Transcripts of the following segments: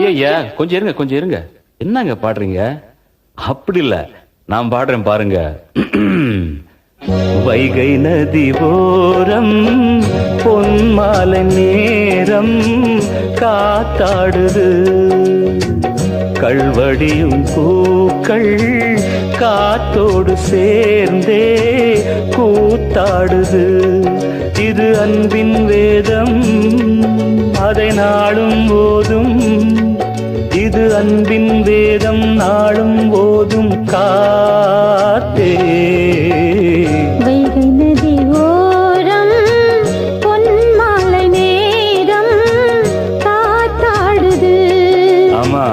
ஐயா கொஞ்சம் இருங்க கொஞ்சம் இருங்க. என்னங்க பாடுறீங்க? அப்படி இல்ல, நான் பாடுறேன் பாருங்க. வைகை நதி ஓரம் பொன்மாலை நேரம் காத்தாடுது, கள்வடியும் பூக்கள் காத்தோடு சேர்ந்தே கூத்தாடுது. இது அன்பின் வேதம், அதை நாளும் ஓதும். இது அன்பின் வேதம், நாளும் ஓதும் காத்தே. வைகை நதி ஓரம் பொன்மாலை நேரம் காத்தாடுது. ஆமா,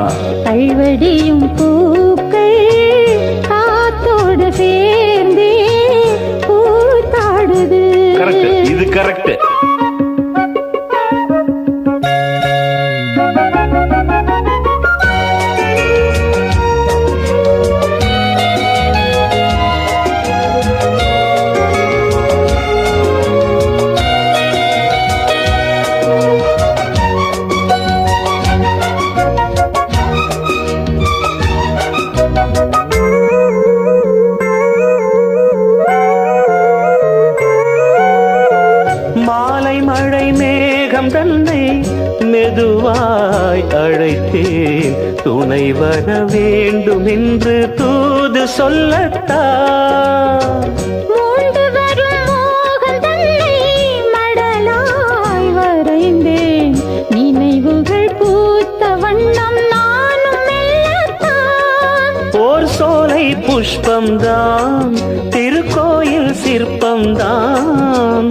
கள்வடியும் பூக்கள் காத்தோடு சேர்ந்தே கூத்தாடுது. கரெக்ட், இது கரெக்ட். மாலை மழை மேகம் தன்னை மெதுவாய் அழைத்தேன், துணை வர வேண்டும் என்று தூது சொல்லத்தான். மூண்டு வரும் மோகம் தன்னை மடலாய் வரைந்தேன், நினைவுகள் பூத்த வண்ணம் நானும் மெல்லத்தான். ஓர் சோலை புஷ்பம்தான், திருக்கோயில் சிற்பம்தான்.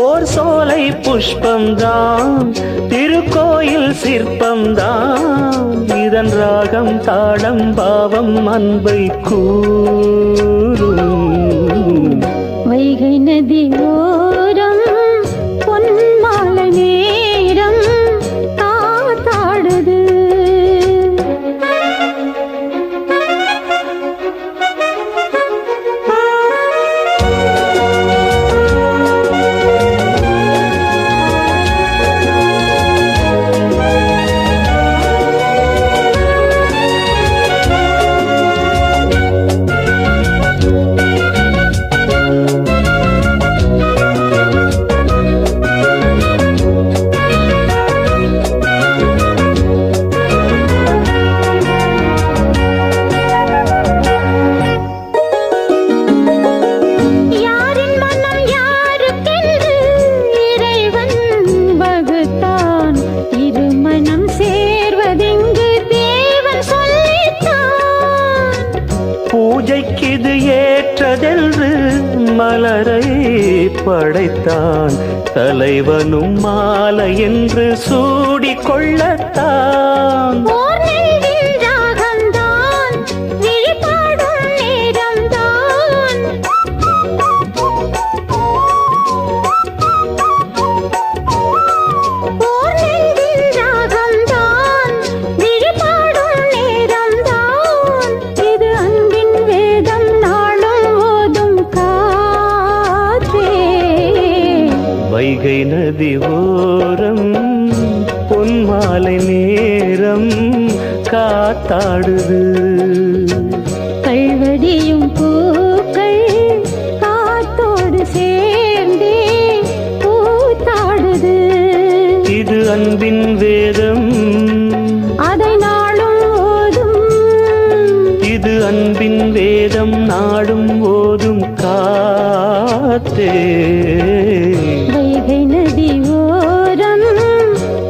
ஓர் சோலை புஷ்பம்தான், திருக்கோயில் சிற்பம்தான். இதன் ராகம் தாளம் பாவம் அன்பை கூறும். வைகை நதி ஓரம் பொன்மாலை நேரம் காத்தாடுது. பூஜைக்கிது ஏற்றதென்று மலரை படைத்தான், தலைவனும் மாலை என்று சூடிக்கொள்ளத்தான். வைகை நதி ஓரம் பொன்மாலை நேரம் காத்தாடுது, கள்வடியும் பூக்கள் காத்தோடு சேர்ந்தே கூத்தாடுது. இது அன்பின் வேதம், அதை நாளும் ஓதும். இது அன்பின் வேதம், நாடும் ஓதும் காத்தே. வைகை நதி ஓரம்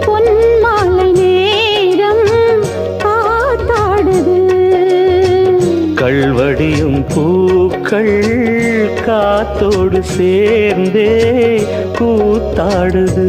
பொன்மாலை நேரம் காத்தாடுது, கள்வடியும் பூக்கள் காத்தோடு சேர்ந்தே கூத்தாடுது.